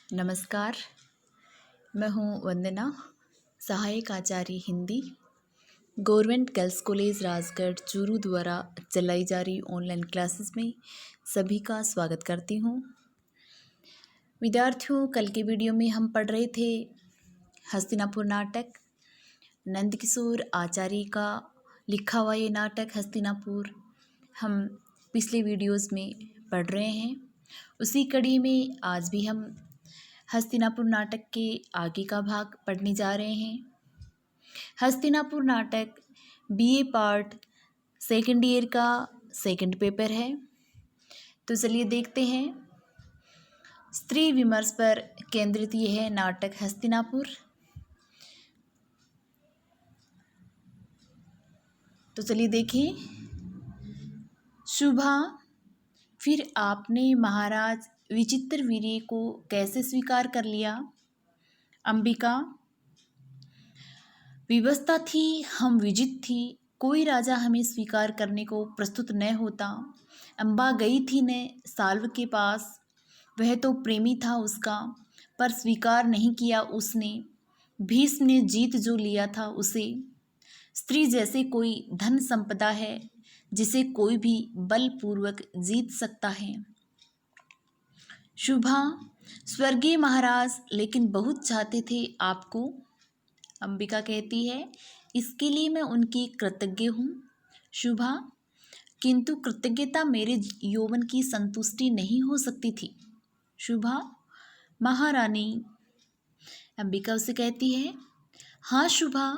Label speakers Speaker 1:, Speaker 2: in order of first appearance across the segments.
Speaker 1: नमस्कार। मैं हूँ वंदना, सहायक आचार्य Hindi, government girls college Rajgarh Churu द्वारा चलाई जा रही ऑनलाइन क्लासेस में सभी का स्वागत करती हूँ। विद्यार्थियों, कल के वीडियो में हम पढ़ रहे थे हस्तिनापुर नाटक, नंदकिशोर आचार्य का लिखा हुआ ये नाटक हस्तिनापुर हम पिछले वीडियोस में पढ़ रहे हैं। उसी कड़ी में आज भी हम हस्तिनापुर नाटक के आगे का भाग पढ़ने जा रहे हैं। हस्तिनापुर नाटक बीए पार्ट सेकंड ईयर का सेकंड पेपर है। तो चलिए देखते हैं। स्त्री विमर्श पर केंद्रित ये है नाटक हस्तिनापुर। तो चलिए देखें। शुभा, फिर आपने महाराज विचित्रवीर्य को कैसे स्वीकार कर लिया? अंबिका, विवशता थी, हम विजित थी, कोई राजा हमें स्वीकार करने को प्रस्तुत न होता। अम्बा गई थी न साल्व के पास, वह तो प्रेमी था उसका, पर स्वीकार नहीं किया उसने। भीष्म ने जीत जो लिया था उसे। स्त्री जैसे कोई धन संपदा है जिसे कोई भी बलपूर्वक जीत सकता है। शुभा, स्वर्गीय महाराज लेकिन बहुत चाहते थे आपको। अंबिका कहती है, इसके लिए मैं उनकी कृतज्ञ हूँ। शुभा, किंतु कृतज्ञता मेरे यौवन की संतुष्टि नहीं हो सकती थी। शुभा, महारानी। अंबिका उसे कहती है, हाँ शुभा,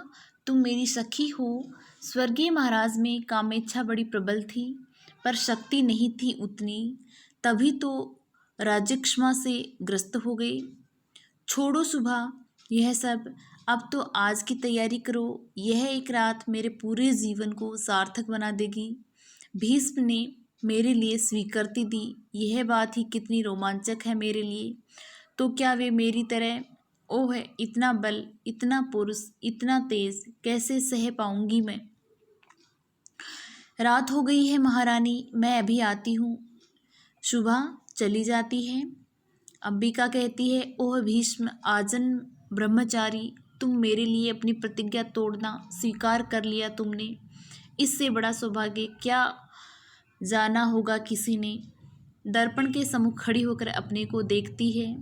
Speaker 1: तुम मेरी सखी हो। स्वर्गीय महाराज में कामेच्छा बड़ी प्रबल थी, पर शक्ति नहीं थी उतनी, तभी तो राज्यक्षमा से ग्रस्त हो गई। छोड़ो शुभा यह सब, अब तो आज की तैयारी करो। यह एक रात मेरे पूरे जीवन को सार्थक बना देगी। भीष्म ने मेरे लिए स्वीकृति दी, यह बात ही कितनी रोमांचक है मेरे लिए। तो क्या वे मेरी तरह, ओह इतना बल, इतना पुरुष, इतना तेज कैसे सह पाऊंगी मैं? रात हो गई है महारानी, मैं अभी आती हूँ। शुभा चली जाती है। अंबिका कहती है, ओह भीष्म आजन्म ब्रह्मचारी, तुम मेरे लिए अपनी प्रतिज्ञा तोड़ना स्वीकार कर लिया तुमने। इससे बड़ा सौभाग्य क्या जाना होगा किसी ने। दर्पण के सम्मुख खड़ी होकर अपने को देखती है।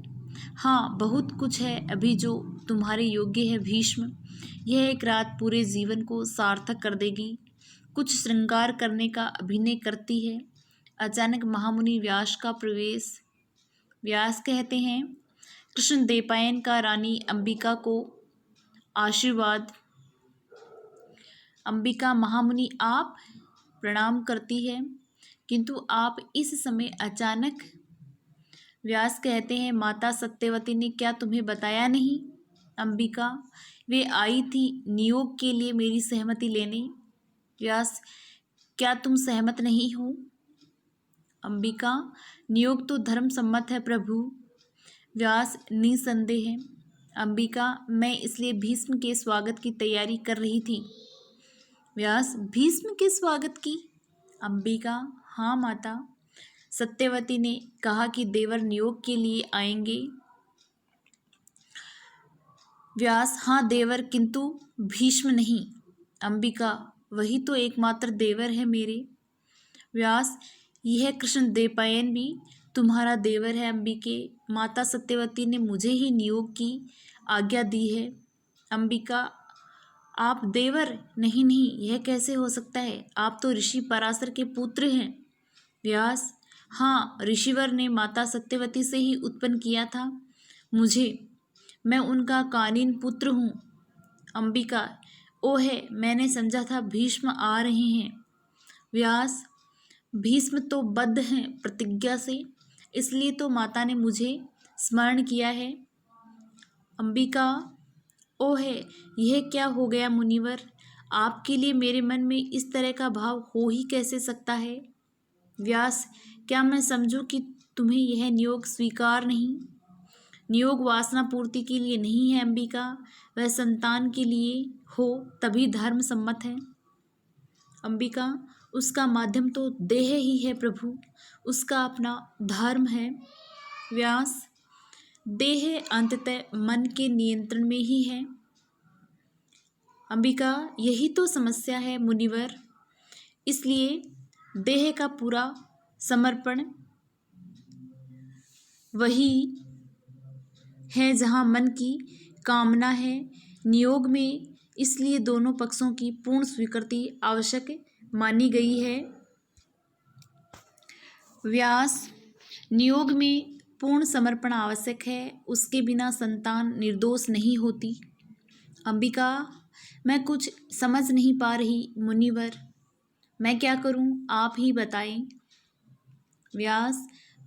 Speaker 1: हाँ, बहुत कुछ है अभी जो तुम्हारे योग्य है भीष्म। यह एक रात पूरे जीवन को सार्थक कर देगी। कुछ श्रृंगार करने का अभिनय करती है। अचानक महामुनि व्यास का प्रवेश। व्यास कहते हैं, कृष्णद्वैपायन का रानी अंबिका को आशीर्वाद। अंबिका, महामुनि आप? प्रणाम करती है, किंतु आप इस समय अचानक? व्यास कहते हैं, माता सत्यवती ने क्या तुम्हें बताया नहीं? अंबिका, वे आई थी नियोग के लिए मेरी सहमति लेने। व्यास, क्या तुम सहमत नहीं हो? अंबिका, नियोग तो धर्म सम्मत है प्रभु। व्यास, निसंदेह है। अंबिका, मैं इसलिए भीष्म के स्वागत की तैयारी कर रही थी। व्यास, भीष्म के स्वागत की? अंबिका, हाँ माता, सत्यवती ने कहा कि देवर नियोग के लिए आएंगे। व्यास, हाँ देवर, किंतु भीष्म नहीं। अंबिका, वही तो एकमात्र देवर है मेरे। व्यास, यह कृष्णद्वैपायन भी तुम्हारा देवर है अंबिके। माता सत्यवती ने मुझे ही नियोग की आज्ञा दी है। अंबिका, आप देवर? नहीं नहीं, यह कैसे हो सकता है? आप तो ऋषि पराशर के पुत्र हैं। व्यास, हाँ, ऋषिवर ने माता सत्यवती से ही उत्पन्न किया था मुझे। मैं उनका कानीन पुत्र हूँ। अंबिका, ओ है, मैंने समझा था भीष्म आ रहे हैं। व्यास, भीष्म तो बद्ध हैं प्रतिज्ञा से, इसलिए तो माता ने मुझे स्मरण किया है। अंबिका, ओ है, यह क्या हो गया मुनिवर? आपके लिए मेरे मन में इस तरह का भाव हो ही कैसे सकता है? व्यास, क्या मैं समझूं कि तुम्हें यह नियोग स्वीकार नहीं? नियोग वासना पूर्ति के लिए नहीं है अंबिका, वह संतान के लिए हो तभी धर्म सम्मत है। अंबिका, उसका माध्यम तो देह ही है प्रभु, उसका अपना धर्म है। व्यास, देह अंततः मन के नियंत्रण में ही है। अंबिका, यही तो समस्या है मुनिवर। इसलिए देह का पूरा समर्पण वही है जहाँ मन की कामना है नियोग में। इसलिए दोनों पक्षों की पूर्ण स्वीकृति आवश्यक मानी गई है। व्यास, नियोग में पूर्ण समर्पण आवश्यक है, उसके बिना संतान निर्दोष नहीं होती। अंबिका, मैं कुछ समझ नहीं पा रही मुनिवर, मैं क्या करूं, आप ही बताएं। व्यास,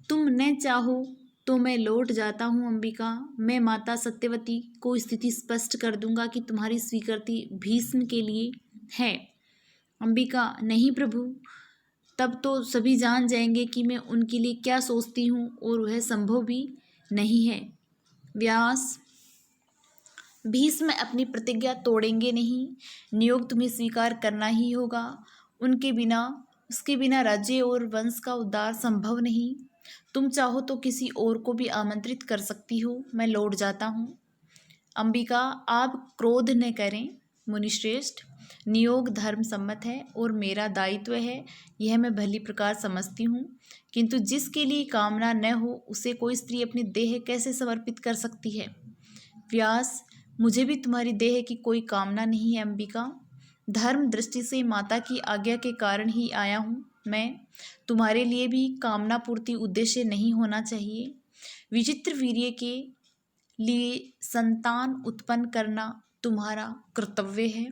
Speaker 1: तुम न चाहो तो मैं लौट जाता हूँ अंबिका। मैं माता सत्यवती को स्थिति स्पष्ट कर दूंगा कि तुम्हारी स्वीकृति भीष्म के लिए है। अंबिका, नहीं प्रभु, तब तो सभी जान जाएंगे कि मैं उनके लिए क्या सोचती हूँ और वह संभव भी नहीं है। व्यास, भीष्म अपनी प्रतिज्ञा तोड़ेंगे नहीं, नियोग तुम्हें स्वीकार करना ही होगा। उसके बिना राज्य और वंश का उद्धार संभव नहीं। तुम चाहो तो किसी और को भी आमंत्रित कर सकती हो। मैं लौट जाता हूँ। अंबिका, आप क्रोध न करें मुनिश्रेष्ठ, नियोग धर्म सम्मत है और मेरा दायित्व है, यह मैं भली प्रकार समझती हूँ। किंतु जिसके लिए कामना न हो उसे कोई स्त्री अपनी देह कैसे समर्पित कर सकती है। व्यास, मुझे भी तुम्हारी देह की कोई कामना नहीं है अंबिका। धर्म दृष्टि से माता की आज्ञा के कारण ही आया हूँ मैं। तुम्हारे लिए भी कामना पूर्ति उद्देश्य नहीं होना चाहिए। विचित्र वीर्य के लिए संतान उत्पन्न करना तुम्हारा कर्तव्य है,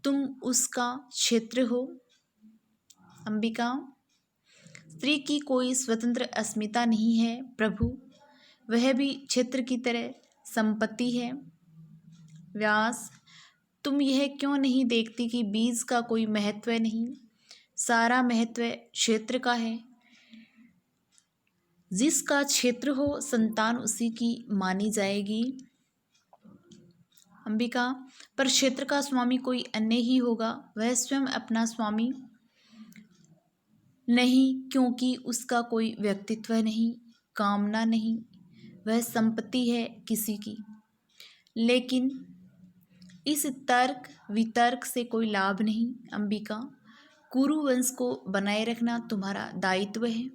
Speaker 1: तुम उसका क्षेत्र हो। अंबिका, स्त्री की कोई स्वतंत्र अस्मिता नहीं है प्रभु, वह भी क्षेत्र की तरह संपत्ति है। व्यास, तुम यह क्यों नहीं देखती कि बीज का कोई महत्व नहीं, सारा महत्व क्षेत्र का है। जिसका क्षेत्र हो संतान उसी की मानी जाएगी। अंबिका, पर क्षेत्र का स्वामी कोई अन्य ही होगा, वह स्वयं अपना स्वामी नहीं, क्योंकि उसका कोई व्यक्तित्व नहीं, कामना नहीं, वह संपत्ति है किसी की। लेकिन इस तर्क वितर्क से कोई लाभ नहीं अंबिका। कुरुवंश को बनाए रखना तुम्हारा दायित्व है।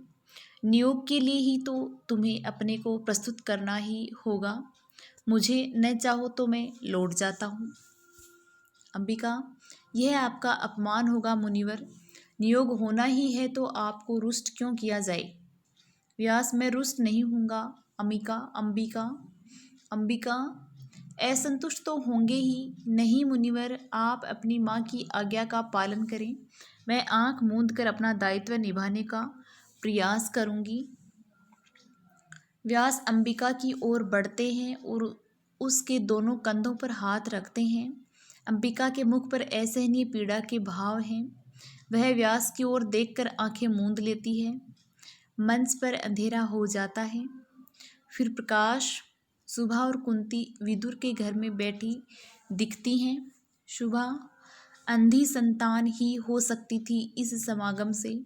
Speaker 1: नियोग के लिए ही तो तुम्हें अपने को प्रस्तुत करना ही होगा। मुझे न चाहो तो मैं लौट जाता हूँ। अंबिका, यह आपका अपमान होगा मुनिवर, नियोग होना ही है तो आपको रुष्ट क्यों किया जाए। व्यास, मैं रुष्ट नहीं हूँगा अंबिका, असंतुष्ट तो होंगे ही नहीं मुनिवर, आप अपनी माँ की आज्ञा का पालन करें। मैं आंख मूंद कर अपना दायित्व निभाने का प्रयास करूंगी। व्यास अंबिका की ओर बढ़ते हैं और उसके दोनों कंधों पर हाथ रखते हैं। अंबिका के मुख पर असहनीय पीड़ा के भाव हैं। वह व्यास की ओर देखकर आंखें मूंद लेती है। मंच पर अंधेरा हो जाता है। फिर प्रकाश, सुभा और कुंती विदुर के घर में बैठी दिखती हैं। शुभा अंधी संतान ही हो सकती थी इस समागम से।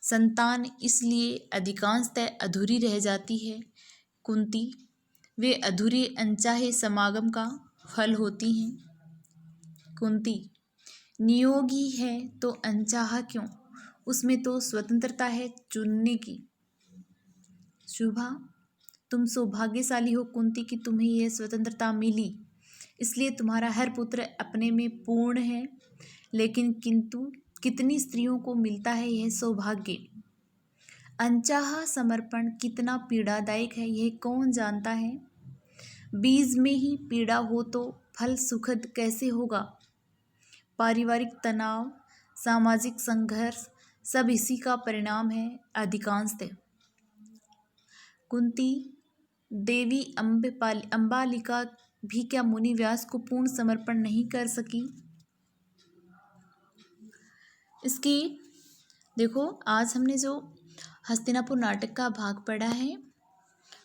Speaker 1: संतान इसलिए अधिकांशतः अधूरी रह जाती है कुंती, वे अधूरे अनचाहे समागम का फल होती हैं। कुंती, नियोगी है तो अनचाहा क्यों, उसमें तो स्वतंत्रता है चुनने की। शुभा, तुम सौभाग्यशाली हो कुंती कि तुम्हें यह स्वतंत्रता मिली, इसलिए तुम्हारा हर पुत्र अपने में पूर्ण है। लेकिन किंतु कितनी स्त्रियों को मिलता है यह सौभाग्य। अनचाहा समर्पण कितना पीड़ादायक है यह कौन जानता है। बीज में ही पीड़ा हो तो फल सुखद कैसे होगा। पारिवारिक तनाव, सामाजिक संघर्ष सब इसी का परिणाम है अधिकांशतः। कुंती देवी अम्बालिका भी क्या मुनि व्यास को पूर्ण समर्पण नहीं कर सकी। इसकी देखो, आज हमने जो हस्तिनापुर नाटक का भाग पढ़ा है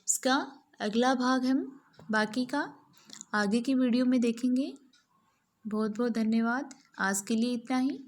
Speaker 1: उसका अगला भाग हम बाकी का आगे की वीडियो में देखेंगे। बहुत बहुत धन्यवाद। आज के लिए इतना ही।